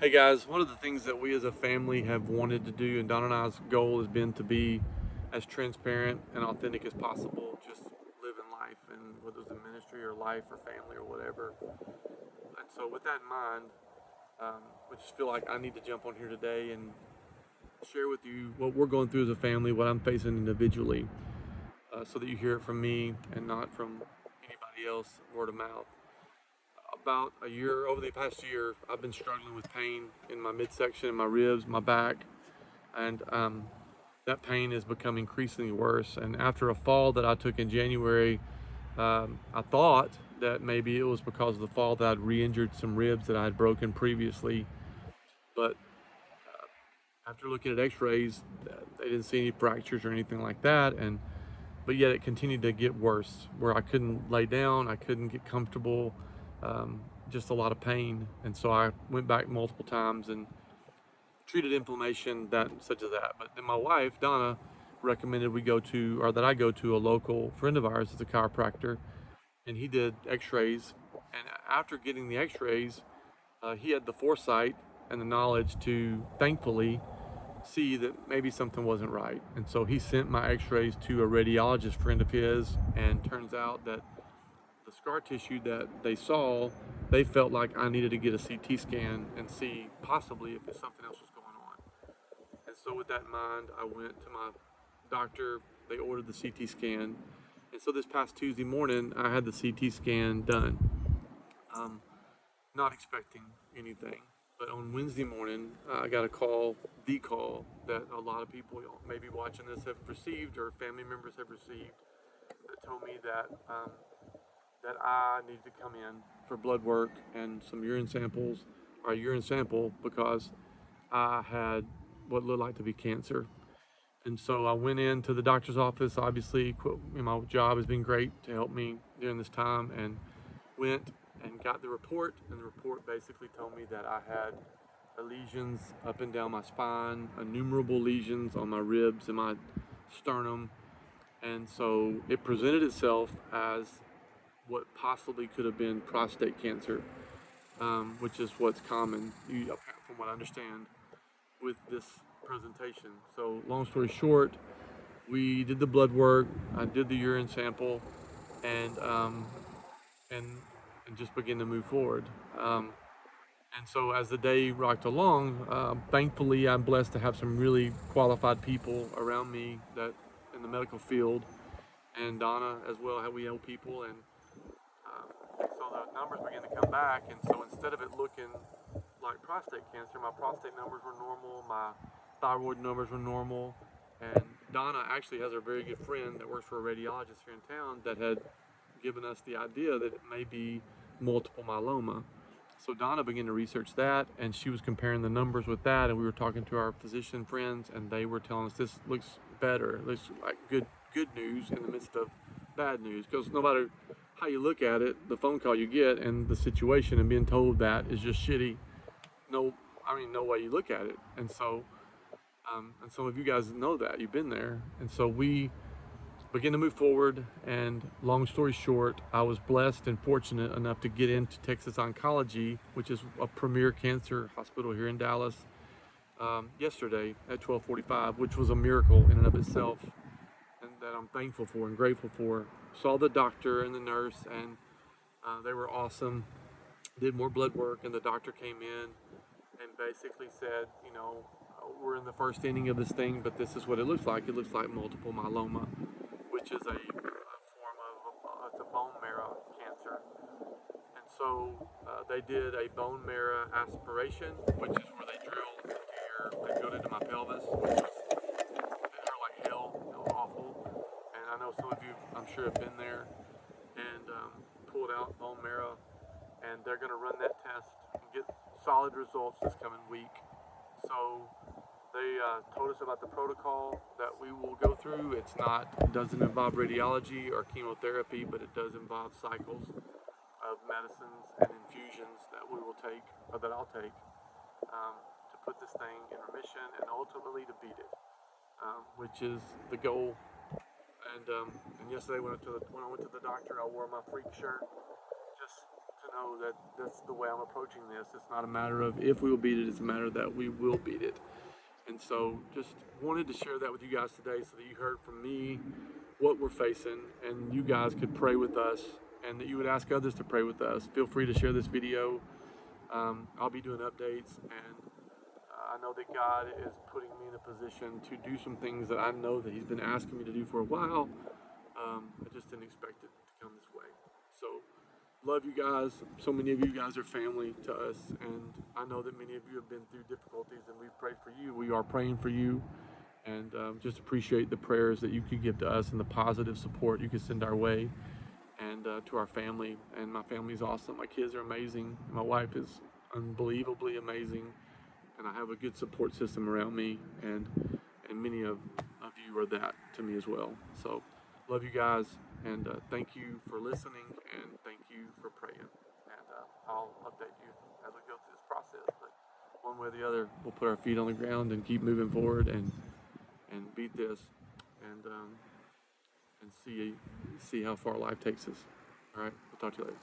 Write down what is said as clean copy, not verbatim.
Hey guys, one of the things that we as a family have wanted to do, and Don and I's goal has been to be as transparent and authentic as possible, just living life, and whether it's in ministry or life or family or whatever. And so, with that in mind, I just feel like I need to jump on here today and share with you what we're going through as a family, what I'm facing individually, so that you hear it from me and not from anybody else, word of mouth. About a year, over the past year, I've been struggling with pain in my midsection, in my ribs, my back, and that pain has become increasingly worse. And after a fall that I took in January, I thought that maybe it was because of the fall that I'd re-injured some ribs that I had broken previously. But after looking at X-rays, they didn't see any fractures or anything like that. And but yet it continued to get worse, where I couldn't lay down, I couldn't get comfortable, um, just a lot of pain. And so I went back multiple times and treated inflammation that such as that. But then my wife Donna recommended we go to, or that I go to, a local friend of ours that's a chiropractor, and he did X-rays. And after getting the X-rays, he had the foresight and the knowledge to thankfully see that maybe something wasn't right. And so he sent my X-rays to a radiologist friend of his, and turns out that the scar tissue that they saw, they felt like I needed to get a CT scan and see possibly if something else was going on. And so, with that in mind, I went to my doctor. They ordered the CT scan. And so, this past Tuesday morning, I had the CT scan done. Um, not expecting anything. But on Wednesday morning, I got a call, the call that a lot of people maybe watching this have received or family members have received, that told me that I need to come in for blood work and some urine samples, or a urine sample, because I had what looked like to be cancer. And so I went into the doctor's office. Obviously, my job has been great to help me during this time, and went and got the report. And the report basically told me that I had lesions up and down my spine, innumerable lesions on my ribs and my sternum. And so it presented itself as what possibly could have been prostate cancer, which is what's common, from what I understand, with this presentation. So, long story short, we did the blood work, I did the urine sample, and and and just began to move forward. Um, and so, as the day rocked along, thankfully, I'm blessed to have some really qualified people around me that in the medical field, and Donna as well. How we know people, and so the numbers began to come back. And so, instead of it looking like prostate cancer, my prostate numbers were normal, my thyroid numbers were normal, and Donna actually has a very good friend that works for a radiologist here in town that had given us the idea that it may be multiple myeloma. So Donna began to research that, and she was comparing the numbers with that, and we were talking to our physician friends, and they were telling us this looks better. It looks like good news in the midst of bad news, because no matter how you look at it, the phone call you get and the situation and being told that is just shitty. No, I mean, no way you look at it. And so, and some of you guys know that you've been there, and so we begin to move forward. And long story short, I was blessed and fortunate enough to get into Texas Oncology, which is a premier cancer hospital here in Dallas, yesterday at 12:45, which was a miracle in and of itself, and that I'm thankful for and grateful for. Saw the doctor and the nurse, and they were awesome. Did more blood work, and the doctor came in and basically said, we're in the first inning of this thing, but this is what it looks like. It looks like multiple myeloma, which is a form of it's a bone marrow cancer. And so they did a bone marrow aspiration, which is where they drilled into my pelvis, which was, it hurt like hell. It was awful. And I know some of you, I'm sure, have been there, and pulled out bone marrow. And they're going to run that test and get solid results this coming week. So they told us about the protocol that we will go through. It doesn't involve radiology or chemotherapy, but it does involve cycles of medicines and infusions that we will take, or that I'll take, to put this thing in remission and ultimately to beat it, which is the goal. And yesterday when I went to the doctor, I wore my freak shirt just to know that that's the way I'm approaching this. It's not a matter of if we will beat it, it's a matter that we will beat it. And so just wanted to share that with you guys today so that you heard from me what we're facing and you guys could pray with us and that you would ask others to pray with us. Feel free to share this video. I'll be doing updates, and I know that God is putting me in a position to do some things that I know that He's been asking me to do for a while. I just didn't expect it to come this way. So, love you guys. So many of you guys are family to us, and I know that many of you have been through difficulties, and we've prayed for you. We are praying for you, and just appreciate the prayers that you could give to us and the positive support you could send our way and to our family. And my family's awesome. My kids are amazing. My wife is unbelievably amazing, and I have a good support system around me. And many of you are that to me as well. So, love you guys, and thank you for listening, and thank you for praying. And I'll update you as we go through this process. But one way or the other, we'll put our feet on the ground and keep moving forward and beat this, and and see how far life takes us. All right, we'll talk to you later.